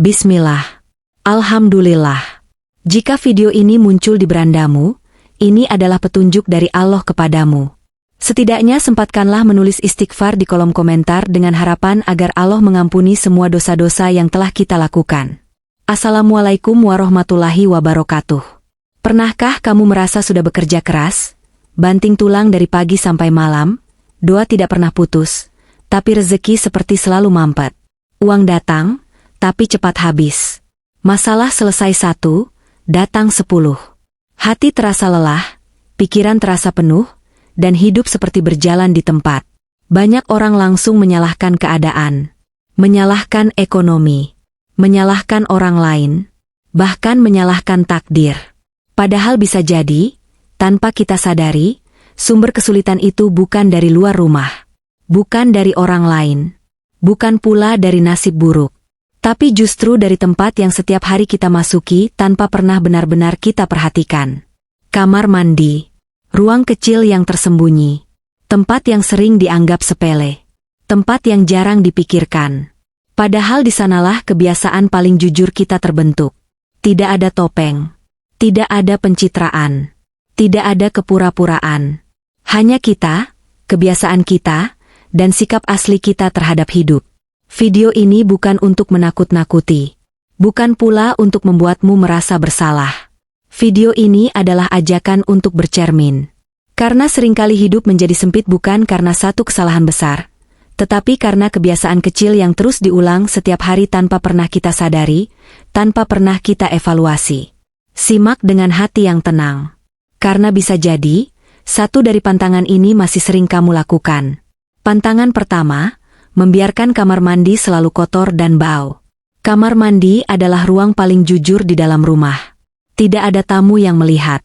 Bismillah. Alhamdulillah. Jika video ini muncul di berandamu, ini adalah petunjuk dari Allah kepadamu. Setidaknya sempatkanlah menulis istighfar di kolom komentar dengan harapan agar Allah mengampuni semua dosa-dosa yang telah kita lakukan. Assalamualaikum warahmatullahi wabarakatuh. Pernahkah kamu merasa sudah bekerja keras, banting tulang dari pagi sampai malam, doa tidak pernah putus, tapi rezeki seperti selalu mampet. Uang datang, tapi cepat habis. Masalah selesai 1, datang 10. Hati terasa lelah, pikiran terasa penuh, dan hidup seperti berjalan di tempat. Banyak orang langsung menyalahkan keadaan, menyalahkan ekonomi, menyalahkan orang lain, bahkan menyalahkan takdir. Padahal bisa jadi, tanpa kita sadari, sumber kesulitan itu bukan dari luar rumah, bukan dari orang lain, bukan pula dari nasib buruk, tapi justru dari tempat yang setiap hari kita masuki tanpa pernah benar-benar kita perhatikan. Kamar mandi, ruang kecil yang tersembunyi, tempat yang sering dianggap sepele, tempat yang jarang dipikirkan. Padahal di sanalah kebiasaan paling jujur kita terbentuk. Tidak ada topeng, tidak ada pencitraan, tidak ada kepura-puraan. Hanya kita, kebiasaan kita, dan sikap asli kita terhadap hidup. Video ini bukan untuk menakut-nakuti, bukan pula untuk membuatmu merasa bersalah. Video ini adalah ajakan untuk bercermin. Karena seringkali hidup menjadi sempit bukan karena satu kesalahan besar, tetapi karena kebiasaan kecil yang terus diulang setiap hari tanpa pernah kita sadari, tanpa pernah kita evaluasi. Simak dengan hati yang tenang. Karena bisa jadi, satu dari pantangan ini masih sering kamu lakukan. Pantangan pertama, membiarkan kamar mandi selalu kotor dan bau. Kamar mandi adalah ruang paling jujur di dalam rumah. Tidak ada tamu yang melihat.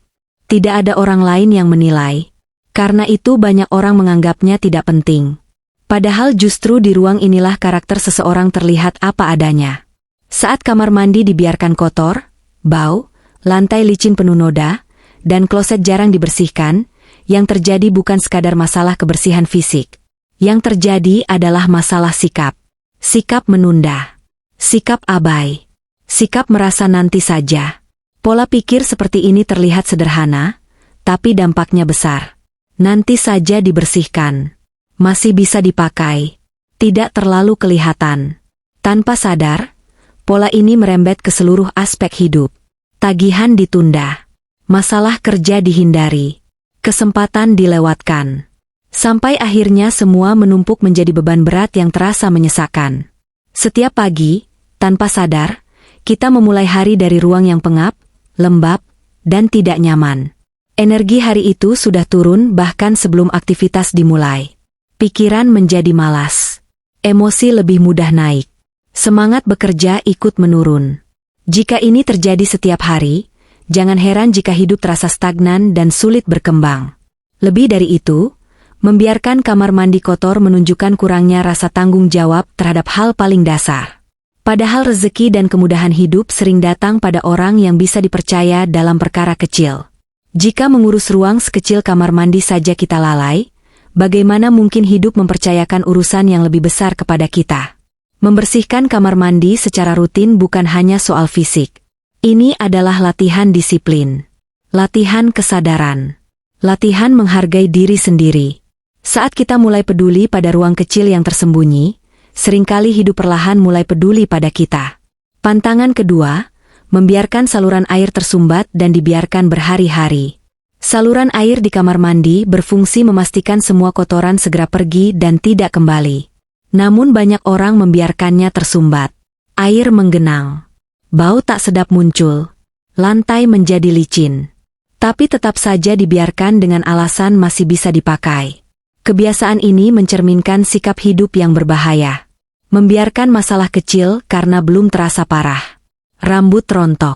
Tidak ada orang lain yang menilai. Karena itu banyak orang menganggapnya tidak penting. Padahal justru di ruang inilah karakter seseorang terlihat apa adanya. Saat kamar mandi dibiarkan kotor, bau, lantai licin penuh noda, dan kloset jarang dibersihkan, yang terjadi bukan sekadar masalah kebersihan fisik. Yang terjadi adalah masalah sikap. Sikap menunda. Sikap abai. Sikap merasa nanti saja. Pola pikir seperti ini terlihat sederhana, tapi dampaknya besar. Nanti saja dibersihkan. Masih bisa dipakai. Tidak terlalu kelihatan. Tanpa sadar, pola ini merembet ke seluruh aspek hidup. Tagihan ditunda. Masalah kerja dihindari. Kesempatan dilewatkan. Sampai akhirnya semua menumpuk menjadi beban berat yang terasa menyesakan. Setiap pagi, tanpa sadar, kita memulai hari dari ruang yang pengap, lembab, dan tidak nyaman. Energi hari itu sudah turun bahkan sebelum aktivitas dimulai. Pikiran menjadi malas. Emosi lebih mudah naik. Semangat bekerja ikut menurun. Jika ini terjadi setiap hari, jangan heran jika hidup terasa stagnan dan sulit berkembang. Lebih dari itu, membiarkan kamar mandi kotor menunjukkan kurangnya rasa tanggung jawab terhadap hal paling dasar. Padahal rezeki dan kemudahan hidup sering datang pada orang yang bisa dipercaya dalam perkara kecil. Jika mengurus ruang sekecil kamar mandi saja kita lalai, bagaimana mungkin hidup mempercayakan urusan yang lebih besar kepada kita? Membersihkan kamar mandi secara rutin bukan hanya soal fisik. Ini adalah latihan disiplin, latihan kesadaran, latihan menghargai diri sendiri. Saat kita mulai peduli pada ruang kecil yang tersembunyi, seringkali hidup perlahan mulai peduli pada kita. Pantangan kedua, membiarkan saluran air tersumbat dan dibiarkan berhari-hari. Saluran air di kamar mandi berfungsi memastikan semua kotoran segera pergi dan tidak kembali. Namun banyak orang membiarkannya tersumbat. Air menggenang. Bau tak sedap muncul. Lantai menjadi licin. Tapi tetap saja dibiarkan dengan alasan masih bisa dipakai. Kebiasaan ini mencerminkan sikap hidup yang berbahaya. Membiarkan masalah kecil karena belum terasa parah. Rambut rontok.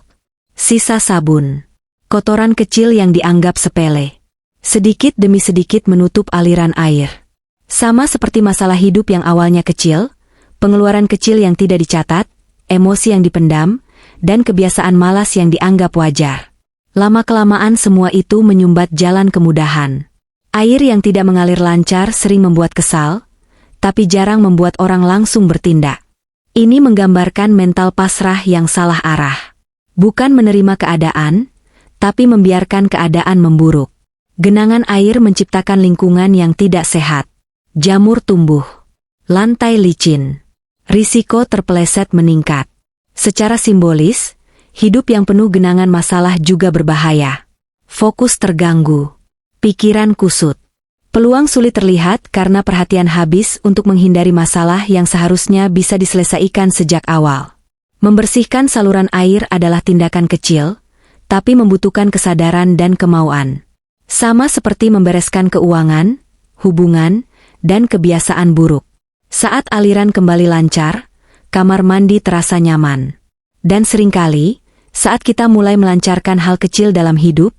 Sisa sabun. Kotoran kecil yang dianggap sepele. Sedikit demi sedikit menutup aliran air. Sama seperti masalah hidup yang awalnya kecil, pengeluaran kecil yang tidak dicatat, emosi yang dipendam, dan kebiasaan malas yang dianggap wajar. Lama-kelamaan semua itu menyumbat jalan kemudahan. Air yang tidak mengalir lancar sering membuat kesal, tapi jarang membuat orang langsung bertindak. Ini menggambarkan mental pasrah yang salah arah. Bukan menerima keadaan, tapi membiarkan keadaan memburuk. Genangan air menciptakan lingkungan yang tidak sehat. Jamur tumbuh. Lantai licin. Risiko terpeleset meningkat. Secara simbolis, hidup yang penuh genangan masalah juga berbahaya. Fokus terganggu. Pikiran kusut. Peluang sulit terlihat karena perhatian habis untuk menghindari masalah yang seharusnya bisa diselesaikan sejak awal. Membersihkan saluran air adalah tindakan kecil, tapi membutuhkan kesadaran dan kemauan. Sama seperti membereskan keuangan, hubungan, dan kebiasaan buruk. Saat aliran kembali lancar, kamar mandi terasa nyaman. Dan seringkali, saat kita mulai melancarkan hal kecil dalam hidup,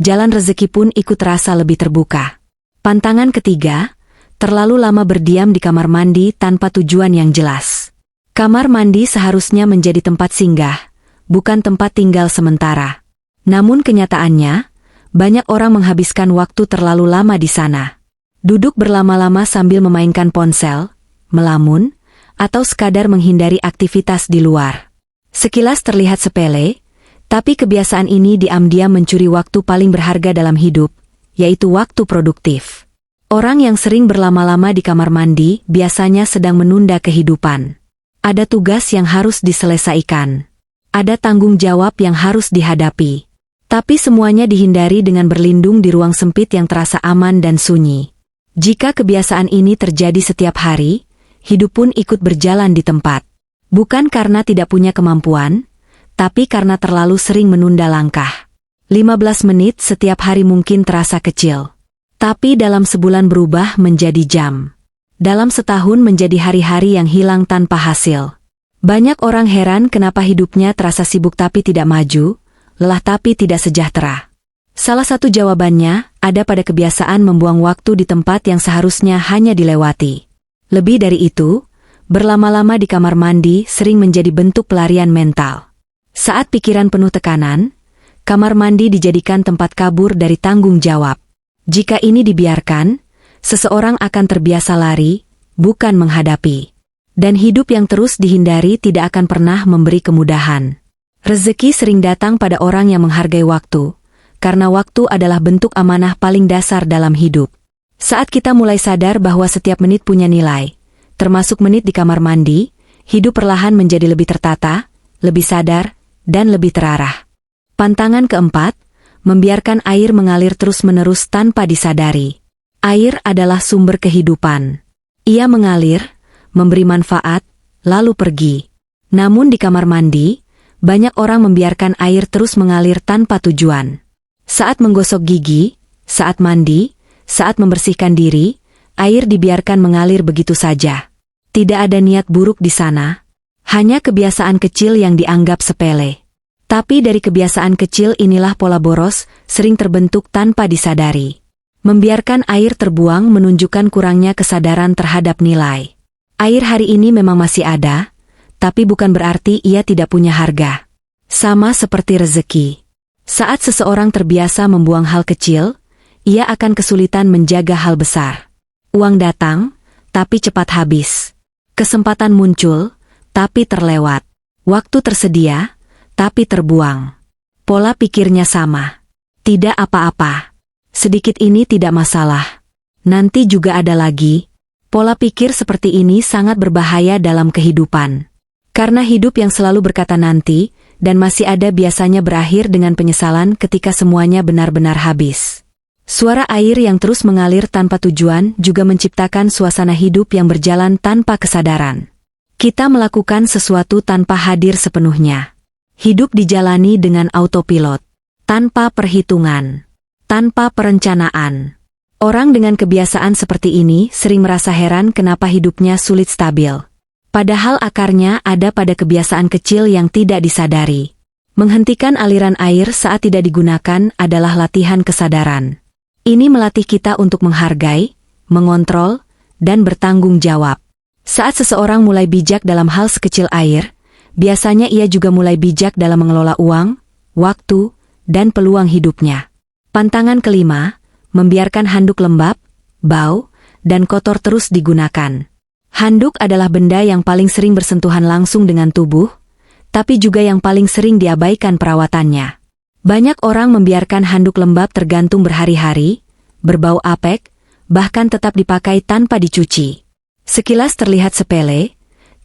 jalan rezeki pun ikut terasa lebih terbuka. Pantangan ketiga, terlalu lama berdiam di kamar mandi tanpa tujuan yang jelas. Kamar mandi seharusnya menjadi tempat singgah, bukan tempat tinggal sementara. Namun kenyataannya, banyak orang menghabiskan waktu terlalu lama di sana. Duduk berlama-lama sambil memainkan ponsel, melamun, atau sekadar menghindari aktivitas di luar. Sekilas terlihat sepele, tapi kebiasaan ini diam-diam mencuri waktu paling berharga dalam hidup, yaitu waktu produktif. Orang yang sering berlama-lama di kamar mandi biasanya sedang menunda kehidupan. Ada tugas yang harus diselesaikan. Ada tanggung jawab yang harus dihadapi. Tapi semuanya dihindari dengan berlindung di ruang sempit yang terasa aman dan sunyi. Jika kebiasaan ini terjadi setiap hari, hidup pun ikut berjalan di tempat. Bukan karena tidak punya kemampuan, tapi karena terlalu sering menunda langkah. 15 menit setiap hari mungkin terasa kecil. Tapi dalam sebulan berubah menjadi jam. Dalam setahun menjadi hari-hari yang hilang tanpa hasil. Banyak orang heran kenapa hidupnya terasa sibuk tapi tidak maju, lelah tapi tidak sejahtera. Salah satu jawabannya ada pada kebiasaan membuang waktu di tempat yang seharusnya hanya dilewati. Lebih dari itu, berlama-lama di kamar mandi sering menjadi bentuk pelarian mental. Saat pikiran penuh tekanan, kamar mandi dijadikan tempat kabur dari tanggung jawab. Jika ini dibiarkan, seseorang akan terbiasa lari, bukan menghadapi. Dan hidup yang terus dihindari tidak akan pernah memberi kemudahan. Rezeki sering datang pada orang yang menghargai waktu, karena waktu adalah bentuk amanah paling dasar dalam hidup. Saat kita mulai sadar bahwa setiap menit punya nilai, termasuk menit di kamar mandi, hidup perlahan menjadi lebih tertata, lebih sadar, dan lebih terarah. Pantangan keempat, membiarkan air mengalir terus-menerus tanpa disadari. Air adalah sumber kehidupan. Ia mengalir, memberi manfaat, lalu pergi. Namun di kamar mandi, banyak orang membiarkan air terus mengalir tanpa tujuan. Saat menggosok gigi, saat mandi, saat membersihkan diri, air dibiarkan mengalir begitu saja. Tidak ada niat buruk di sana, hanya kebiasaan kecil yang dianggap sepele. Tapi dari kebiasaan kecil inilah pola boros sering terbentuk tanpa disadari. Membiarkan air terbuang menunjukkan kurangnya kesadaran terhadap nilai. Air hari ini memang masih ada, tapi bukan berarti ia tidak punya harga. Sama seperti rezeki. Saat seseorang terbiasa membuang hal kecil, ia akan kesulitan menjaga hal besar. Uang datang, tapi cepat habis. Kesempatan muncul, tapi terlewat. Waktu tersedia, tapi terbuang. Pola pikirnya sama. Tidak apa-apa. Sedikit ini tidak masalah. Nanti juga ada lagi. Pola pikir seperti ini sangat berbahaya dalam kehidupan. Karena hidup yang selalu berkata nanti, dan masih ada biasanya berakhir dengan penyesalan ketika semuanya benar-benar habis. Suara air yang terus mengalir tanpa tujuan juga menciptakan suasana hidup yang berjalan tanpa kesadaran. Kita melakukan sesuatu tanpa hadir sepenuhnya. Hidup dijalani dengan autopilot, tanpa perhitungan, tanpa perencanaan. Orang dengan kebiasaan seperti ini sering merasa heran kenapa hidupnya sulit stabil. Padahal akarnya ada pada kebiasaan kecil yang tidak disadari. Menghentikan aliran air saat tidak digunakan adalah latihan kesadaran. Ini melatih kita untuk menghargai, mengontrol, dan bertanggung jawab. Saat seseorang mulai bijak dalam hal sekecil air, biasanya ia juga mulai bijak dalam mengelola uang, waktu, dan peluang hidupnya. Pantangan kelima, membiarkan handuk lembab, bau, dan kotor terus digunakan. Handuk adalah benda yang paling sering bersentuhan langsung dengan tubuh, tapi juga yang paling sering diabaikan perawatannya. Banyak orang membiarkan handuk lembab tergantung berhari-hari, berbau apek, bahkan tetap dipakai tanpa dicuci. Sekilas terlihat sepele,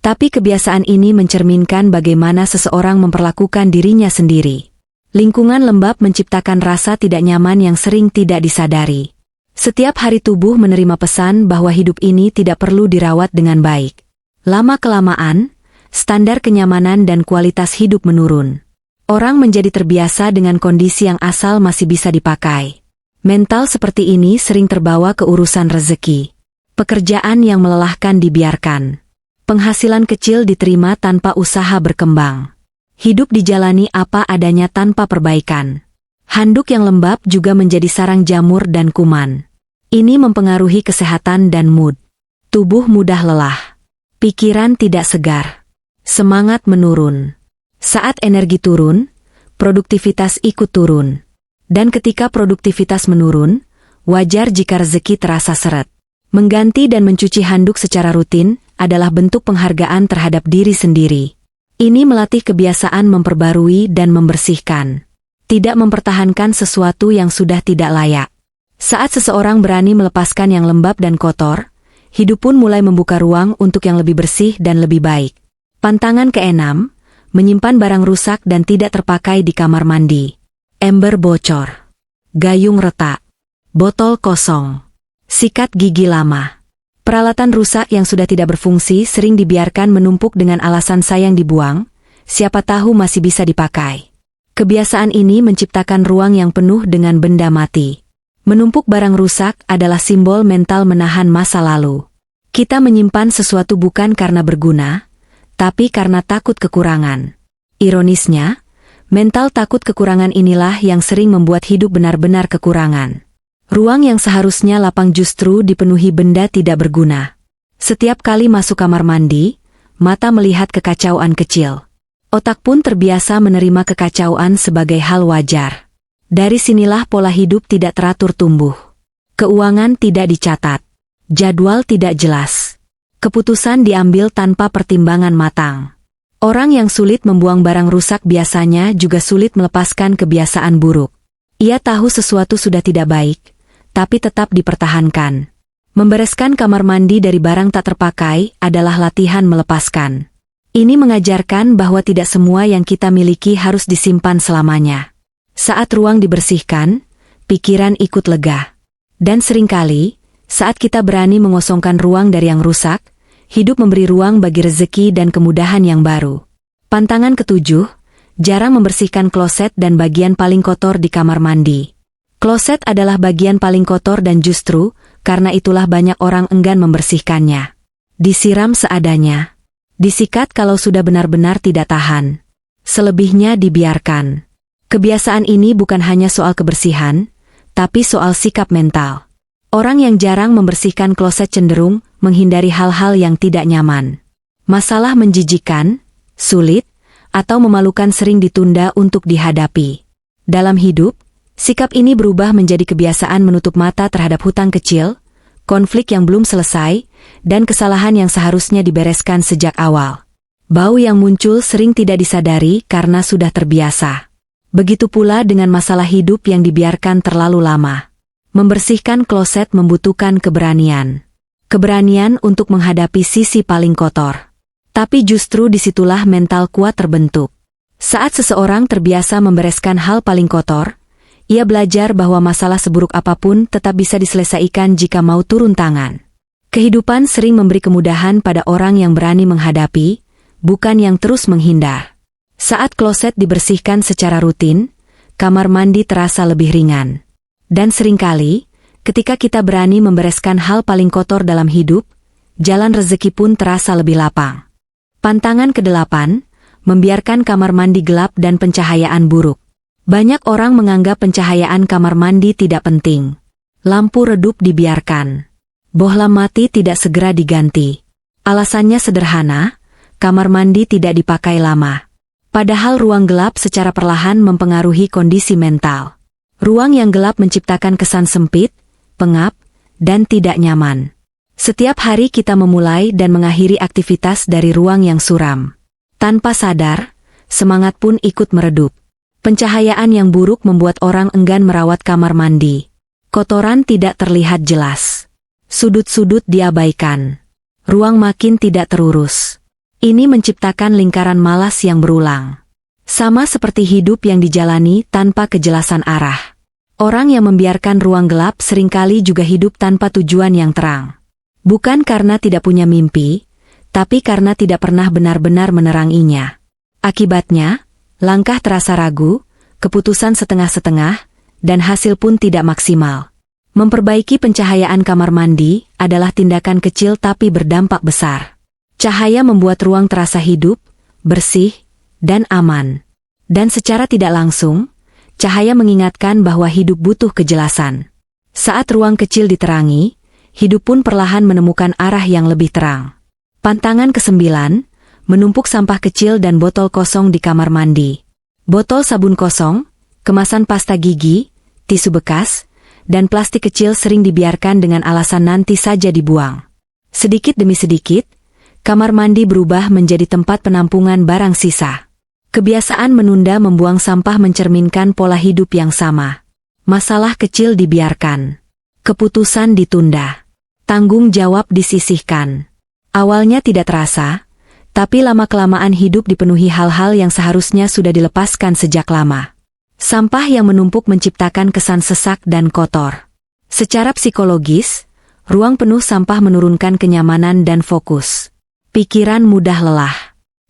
tapi kebiasaan ini mencerminkan bagaimana seseorang memperlakukan dirinya sendiri. Lingkungan lembab menciptakan rasa tidak nyaman yang sering tidak disadari. Setiap hari tubuh menerima pesan bahwa hidup ini tidak perlu dirawat dengan baik. Lama-kelamaan, standar kenyamanan dan kualitas hidup menurun. Orang menjadi terbiasa dengan kondisi yang asal masih bisa dipakai. Mental seperti ini sering terbawa ke urusan rezeki. Pekerjaan yang melelahkan dibiarkan. Penghasilan kecil diterima tanpa usaha berkembang. Hidup dijalani apa adanya tanpa perbaikan. Handuk yang lembab juga menjadi sarang jamur dan kuman. Ini mempengaruhi kesehatan dan mood. Tubuh mudah lelah. Pikiran tidak segar. Semangat menurun. Saat energi turun, produktivitas ikut turun. Dan ketika produktivitas menurun, wajar jika rezeki terasa seret. Mengganti dan mencuci handuk secara rutin adalah bentuk penghargaan terhadap diri sendiri. Ini melatih kebiasaan memperbarui dan membersihkan. Tidak mempertahankan sesuatu yang sudah tidak layak. Saat seseorang berani melepaskan yang lembab dan kotor, hidup pun mulai membuka ruang untuk yang lebih bersih dan lebih baik. Pantangan ke-6, menyimpan barang rusak dan tidak terpakai di kamar mandi. Ember bocor. Gayung retak. Botol kosong. Sikat gigi lama. Peralatan rusak yang sudah tidak berfungsi sering dibiarkan menumpuk dengan alasan sayang dibuang, siapa tahu masih bisa dipakai. Kebiasaan ini menciptakan ruang yang penuh dengan benda mati. Menumpuk barang rusak adalah simbol mental menahan masa lalu. Kita menyimpan sesuatu bukan karena berguna, tapi karena takut kekurangan. Ironisnya, mental takut kekurangan inilah yang sering membuat hidup benar-benar kekurangan. Ruang yang seharusnya lapang justru dipenuhi benda tidak berguna. Setiap kali masuk kamar mandi, mata melihat kekacauan kecil. Otak pun terbiasa menerima kekacauan sebagai hal wajar. Dari sinilah pola hidup tidak teratur tumbuh. Keuangan tidak dicatat. Jadwal tidak jelas. Keputusan diambil tanpa pertimbangan matang. Orang yang sulit membuang barang rusak biasanya juga sulit melepaskan kebiasaan buruk. Ia tahu sesuatu sudah tidak baik, tapi tetap dipertahankan. Membereskan kamar mandi dari barang tak terpakai adalah latihan melepaskan. Ini mengajarkan bahwa tidak semua yang kita miliki harus disimpan selamanya. Saat ruang dibersihkan, pikiran ikut lega. Dan seringkali, saat kita berani mengosongkan ruang dari yang rusak, hidup memberi ruang bagi rezeki dan kemudahan yang baru. Pantangan ke-7, jarang membersihkan kloset dan bagian paling kotor di kamar mandi. Kloset adalah bagian paling kotor dan justru, karena itulah banyak orang enggan membersihkannya. Disiram seadanya. Disikat kalau sudah benar-benar tidak tahan. Selebihnya dibiarkan. Kebiasaan ini bukan hanya soal kebersihan, tapi soal sikap mental. Orang yang jarang membersihkan kloset cenderung menghindari hal-hal yang tidak nyaman. Masalah menjijikan, sulit, atau memalukan sering ditunda untuk dihadapi. Dalam hidup, sikap ini berubah menjadi kebiasaan menutup mata terhadap hutang kecil, konflik yang belum selesai, dan kesalahan yang seharusnya dibereskan sejak awal. Bau yang muncul sering tidak disadari karena sudah terbiasa. Begitu pula dengan masalah hidup yang dibiarkan terlalu lama. Membersihkan kloset membutuhkan keberanian. Keberanian untuk menghadapi sisi paling kotor. Tapi justru disitulah mental kuat terbentuk. Saat seseorang terbiasa membereskan hal paling kotor, ia belajar bahwa masalah seburuk apapun tetap bisa diselesaikan jika mau turun tangan. Kehidupan sering memberi kemudahan pada orang yang berani menghadapi, bukan yang terus menghindar. Saat kloset dibersihkan secara rutin, kamar mandi terasa lebih ringan. Dan seringkali, ketika kita berani membereskan hal paling kotor dalam hidup, jalan rezeki pun terasa lebih lapang. Pantangan ke-8, membiarkan kamar mandi gelap dan pencahayaan buruk. Banyak orang menganggap pencahayaan kamar mandi tidak penting. Lampu redup dibiarkan. Bohlam mati tidak segera diganti. Alasannya sederhana, kamar mandi tidak dipakai lama. Padahal ruang gelap secara perlahan mempengaruhi kondisi mental. Ruang yang gelap menciptakan kesan sempit, pengap, dan tidak nyaman. Setiap hari kita memulai dan mengakhiri aktivitas dari ruang yang suram. Tanpa sadar, semangat pun ikut meredup. Pencahayaan yang buruk membuat orang enggan merawat kamar mandi. Kotoran tidak terlihat jelas. Sudut-sudut diabaikan. Ruang makin tidak terurus. Ini menciptakan lingkaran malas yang berulang. Sama seperti hidup yang dijalani tanpa kejelasan arah. Orang yang membiarkan ruang gelap seringkali juga hidup tanpa tujuan yang terang. Bukan karena tidak punya mimpi, tapi karena tidak pernah benar-benar meneranginya. Akibatnya, langkah terasa ragu, keputusan setengah-setengah, dan hasil pun tidak maksimal. Memperbaiki pencahayaan kamar mandi adalah tindakan kecil tapi berdampak besar. Cahaya membuat ruang terasa hidup, bersih, dan aman. Dan secara tidak langsung, cahaya mengingatkan bahwa hidup butuh kejelasan. Saat ruang kecil diterangi, hidup pun perlahan menemukan arah yang lebih terang. Pantangan ke-9, menumpuk sampah kecil dan botol kosong di kamar mandi. Botol sabun kosong, kemasan pasta gigi, tisu bekas, dan plastik kecil sering dibiarkan dengan alasan nanti saja dibuang. Sedikit demi sedikit, kamar mandi berubah menjadi tempat penampungan barang sisa. Kebiasaan menunda membuang sampah mencerminkan pola hidup yang sama. Masalah kecil dibiarkan. Keputusan ditunda. Tanggung jawab disisihkan. Awalnya tidak terasa, tapi lama-kelamaan hidup dipenuhi hal-hal yang seharusnya sudah dilepaskan sejak lama. Sampah yang menumpuk menciptakan kesan sesak dan kotor. Secara psikologis, ruang penuh sampah menurunkan kenyamanan dan fokus. Pikiran mudah lelah.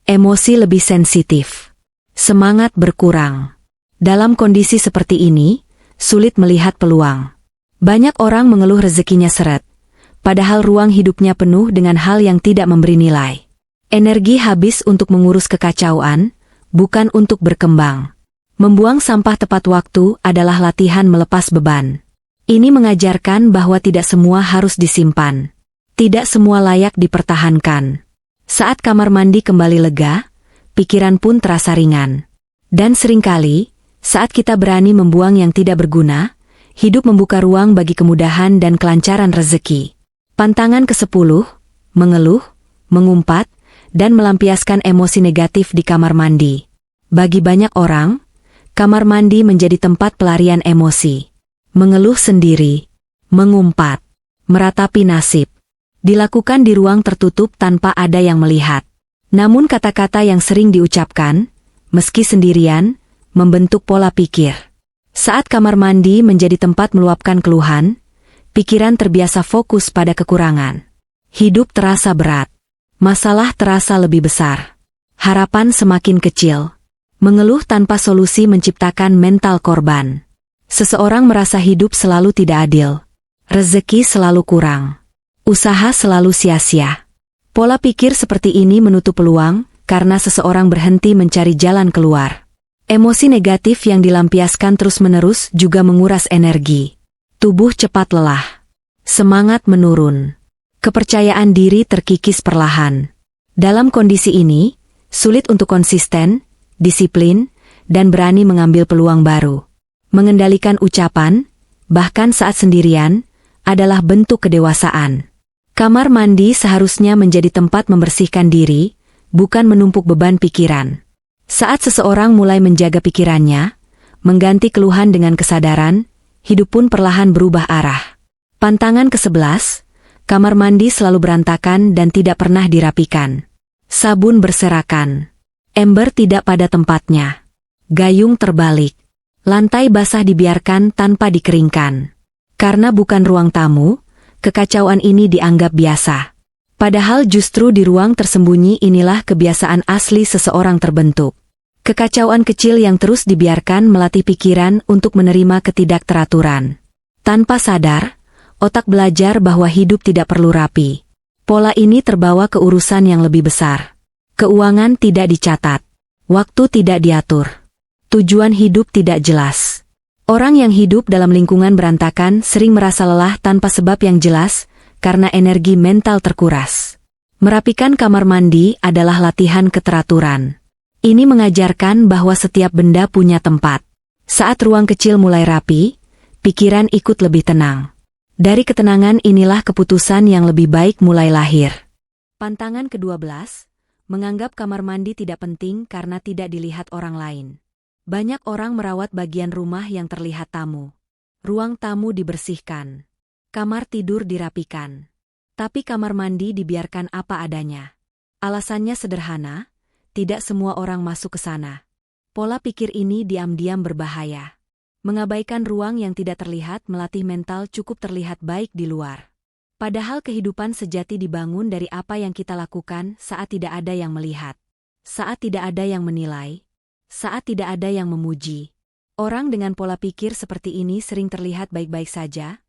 Emosi lebih sensitif. Semangat berkurang. Dalam kondisi seperti ini, sulit melihat peluang. Banyak orang mengeluh rezekinya seret, padahal ruang hidupnya penuh dengan hal yang tidak memberi nilai. Energi habis untuk mengurus kekacauan, bukan untuk berkembang. Membuang sampah tepat waktu adalah latihan melepas beban. Ini mengajarkan bahwa tidak semua harus disimpan. Tidak semua layak dipertahankan. Saat kamar mandi kembali lega, pikiran pun terasa ringan. Dan seringkali, saat kita berani membuang yang tidak berguna, hidup membuka ruang bagi kemudahan dan kelancaran rezeki. Pantangan ke-10, mengeluh, mengumpat, dan melampiaskan emosi negatif di kamar mandi. Bagi banyak orang, kamar mandi menjadi tempat pelarian emosi. Mengeluh sendiri, mengumpat, meratapi nasib. Dilakukan di ruang tertutup tanpa ada yang melihat. Namun kata-kata yang sering diucapkan, meski sendirian, membentuk pola pikir. Saat kamar mandi menjadi tempat meluapkan keluhan, pikiran terbiasa fokus pada kekurangan. Hidup terasa berat. Masalah terasa lebih besar. Harapan semakin kecil. Mengeluh tanpa solusi menciptakan mental korban. Seseorang merasa hidup selalu tidak adil. Rezeki selalu kurang. Usaha selalu sia-sia. Pola pikir seperti ini menutup peluang karena seseorang berhenti mencari jalan keluar. Emosi negatif yang dilampiaskan terus-menerus juga menguras energi. Tubuh cepat lelah. Semangat menurun. Kepercayaan diri terkikis perlahan. Dalam kondisi ini, sulit untuk konsisten, disiplin, dan berani mengambil peluang baru. Mengendalikan ucapan, bahkan saat sendirian, adalah bentuk kedewasaan. Kamar mandi seharusnya menjadi tempat membersihkan diri, bukan menumpuk beban pikiran. Saat seseorang mulai menjaga pikirannya, mengganti keluhan dengan kesadaran, hidup pun perlahan berubah arah. Pantangan ke-11, kamar mandi selalu berantakan dan tidak pernah dirapikan. Sabun berserakan. Ember tidak pada tempatnya. Gayung terbalik. Lantai basah dibiarkan tanpa dikeringkan. Karena bukan ruang tamu, kekacauan ini dianggap biasa. Padahal justru di ruang tersembunyi inilah kebiasaan asli seseorang terbentuk. Kekacauan kecil yang terus dibiarkan melatih pikiran untuk menerima ketidakteraturan. Tanpa sadar, otak belajar bahwa hidup tidak perlu rapi. Pola ini terbawa ke urusan yang lebih besar. Keuangan tidak dicatat. Waktu tidak diatur. Tujuan hidup tidak jelas. Orang yang hidup dalam lingkungan berantakan sering merasa lelah tanpa sebab yang jelas, karena energi mental terkuras. Merapikan kamar mandi adalah latihan keteraturan. Ini mengajarkan bahwa setiap benda punya tempat. Saat ruang kecil mulai rapi, pikiran ikut lebih tenang. Dari ketenangan inilah keputusan yang lebih baik mulai lahir. Pantangan ke-12, menganggap kamar mandi tidak penting karena tidak dilihat orang lain. Banyak orang merawat bagian rumah yang terlihat tamu. Ruang tamu dibersihkan. Kamar tidur dirapikan. Tapi kamar mandi dibiarkan apa adanya. Alasannya sederhana, tidak semua orang masuk ke sana. Pola pikir ini diam-diam berbahaya. Mengabaikan ruang yang tidak terlihat melatih mental cukup terlihat baik di luar. Padahal kehidupan sejati dibangun dari apa yang kita lakukan saat tidak ada yang melihat. Saat tidak ada yang menilai. Saat tidak ada yang memuji. Orang dengan pola pikir seperti ini sering terlihat baik-baik saja,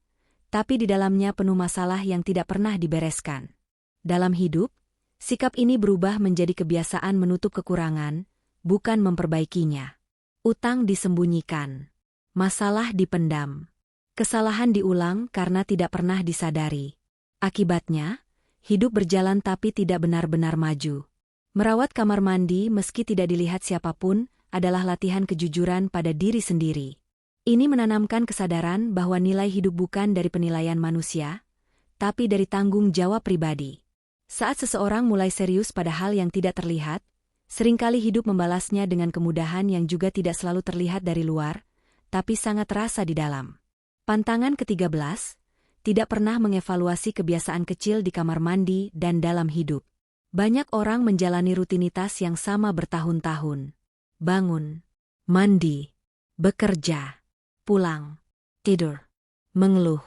tapi di dalamnya penuh masalah yang tidak pernah dibereskan. Dalam hidup, sikap ini berubah menjadi kebiasaan menutup kekurangan, bukan memperbaikinya. Utang disembunyikan. Masalah dipendam. Kesalahan diulang karena tidak pernah disadari. Akibatnya, hidup berjalan tapi tidak benar-benar maju. Merawat kamar mandi meski tidak dilihat siapapun adalah latihan kejujuran pada diri sendiri. Ini menanamkan kesadaran bahwa nilai hidup bukan dari penilaian manusia, tapi dari tanggung jawab pribadi. Saat seseorang mulai serius pada hal yang tidak terlihat, seringkali hidup membalasnya dengan kemudahan yang juga tidak selalu terlihat dari luar, tapi sangat terasa di dalam. Pantangan ke-13, tidak pernah mengevaluasi kebiasaan kecil di kamar mandi dan dalam hidup. Banyak orang menjalani rutinitas yang sama bertahun-tahun. Bangun, mandi, bekerja, pulang, tidur, mengeluh.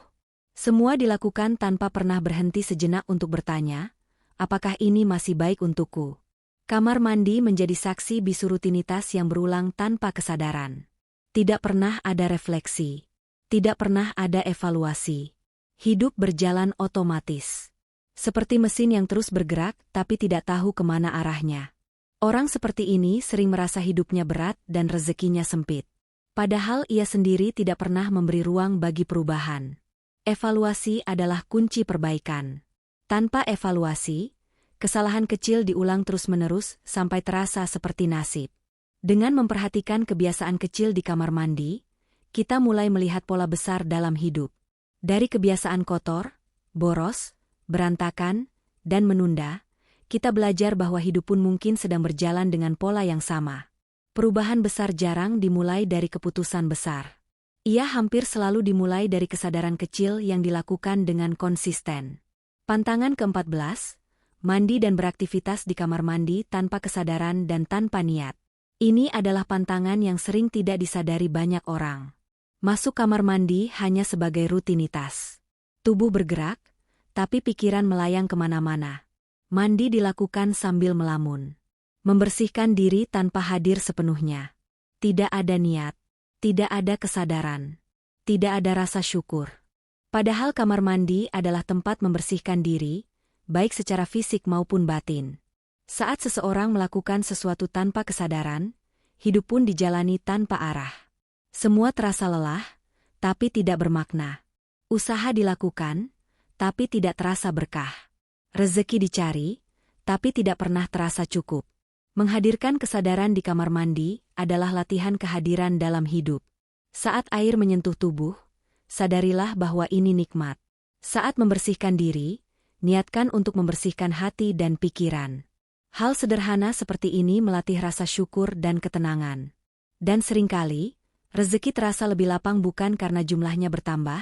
Semua dilakukan tanpa pernah berhenti sejenak untuk bertanya, apakah ini masih baik untukku? Kamar mandi menjadi saksi bisu rutinitas yang berulang tanpa kesadaran. Tidak pernah ada refleksi. Tidak pernah ada evaluasi. Hidup berjalan otomatis. Seperti mesin yang terus bergerak tapi tidak tahu kemana arahnya. Orang seperti ini sering merasa hidupnya berat dan rezekinya sempit. Padahal ia sendiri tidak pernah memberi ruang bagi perubahan. Evaluasi adalah kunci perbaikan. Tanpa evaluasi, kesalahan kecil diulang terus-menerus sampai terasa seperti nasib. Dengan memperhatikan kebiasaan kecil di kamar mandi, kita mulai melihat pola besar dalam hidup. Dari kebiasaan kotor, boros, berantakan, dan menunda, kita belajar bahwa hidup pun mungkin sedang berjalan dengan pola yang sama. Perubahan besar jarang dimulai dari keputusan besar. Ia hampir selalu dimulai dari kesadaran kecil yang dilakukan dengan konsisten. Pantangan ke-14, mandi dan beraktivitas di kamar mandi tanpa kesadaran dan tanpa niat. Ini adalah pantangan yang sering tidak disadari banyak orang. Masuk kamar mandi hanya sebagai rutinitas. Tubuh bergerak, tapi pikiran melayang kemana-mana. Mandi dilakukan sambil melamun. Membersihkan diri tanpa hadir sepenuhnya. Tidak ada niat, tidak ada kesadaran, tidak ada rasa syukur. Padahal kamar mandi adalah tempat membersihkan diri, baik secara fisik maupun batin. Saat seseorang melakukan sesuatu tanpa kesadaran, hidup pun dijalani tanpa arah. Semua terasa lelah, tapi tidak bermakna. Usaha dilakukan, tapi tidak terasa berkah. Rezeki dicari, tapi tidak pernah terasa cukup. Menghadirkan kesadaran di kamar mandi adalah latihan kehadiran dalam hidup. Saat air menyentuh tubuh, sadarilah bahwa ini nikmat. Saat membersihkan diri, niatkan untuk membersihkan hati dan pikiran. Hal sederhana seperti ini melatih rasa syukur dan ketenangan. Dan seringkali, rezeki terasa lebih lapang bukan karena jumlahnya bertambah,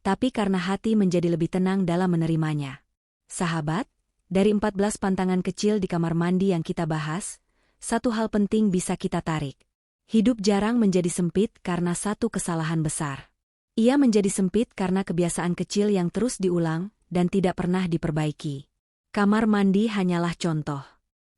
tapi karena hati menjadi lebih tenang dalam menerimanya. Sahabat, dari 14 pantangan kecil di kamar mandi yang kita bahas, satu hal penting bisa kita tarik. Hidup jarang menjadi sempit karena satu kesalahan besar. Ia menjadi sempit karena kebiasaan kecil yang terus diulang dan tidak pernah diperbaiki. Kamar mandi hanyalah contoh.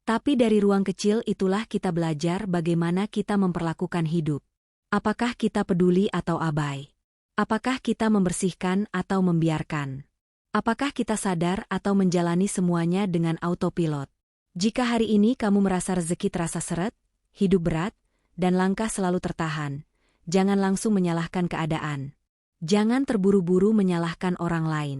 Tapi dari ruang kecil itulah kita belajar bagaimana kita memperlakukan hidup. Apakah kita peduli atau abai? Apakah kita membersihkan atau membiarkan? Apakah kita sadar atau menjalani semuanya dengan autopilot? Jika hari ini kamu merasa rezeki terasa seret, hidup berat, dan langkah selalu tertahan, jangan langsung menyalahkan keadaan. Jangan terburu-buru menyalahkan orang lain.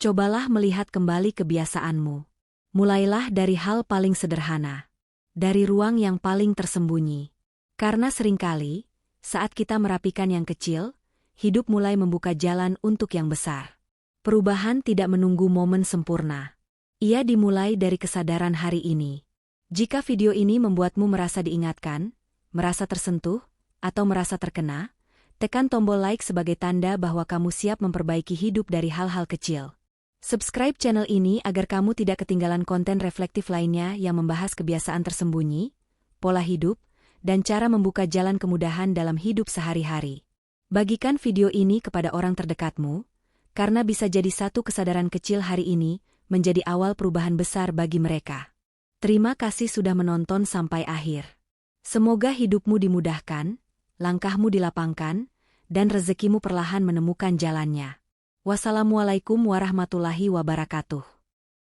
Cobalah melihat kembali kebiasaanmu. Mulailah dari hal paling sederhana. Dari ruang yang paling tersembunyi. Karena seringkali, saat kita merapikan yang kecil, hidup mulai membuka jalan untuk yang besar. Perubahan tidak menunggu momen sempurna. Ia dimulai dari kesadaran hari ini. Jika video ini membuatmu merasa diingatkan, merasa tersentuh, atau merasa terkena, tekan tombol like sebagai tanda bahwa kamu siap memperbaiki hidup dari hal-hal kecil. Subscribe channel ini agar kamu tidak ketinggalan konten reflektif lainnya yang membahas kebiasaan tersembunyi, pola hidup, dan cara membuka jalan kemudahan dalam hidup sehari-hari. Bagikan video ini kepada orang terdekatmu, karena bisa jadi satu kesadaran kecil hari ini menjadi awal perubahan besar bagi mereka. Terima kasih sudah menonton sampai akhir. Semoga hidupmu dimudahkan, langkahmu dilapangkan, dan rezekimu perlahan menemukan jalannya. Wassalamualaikum warahmatullahi wabarakatuh.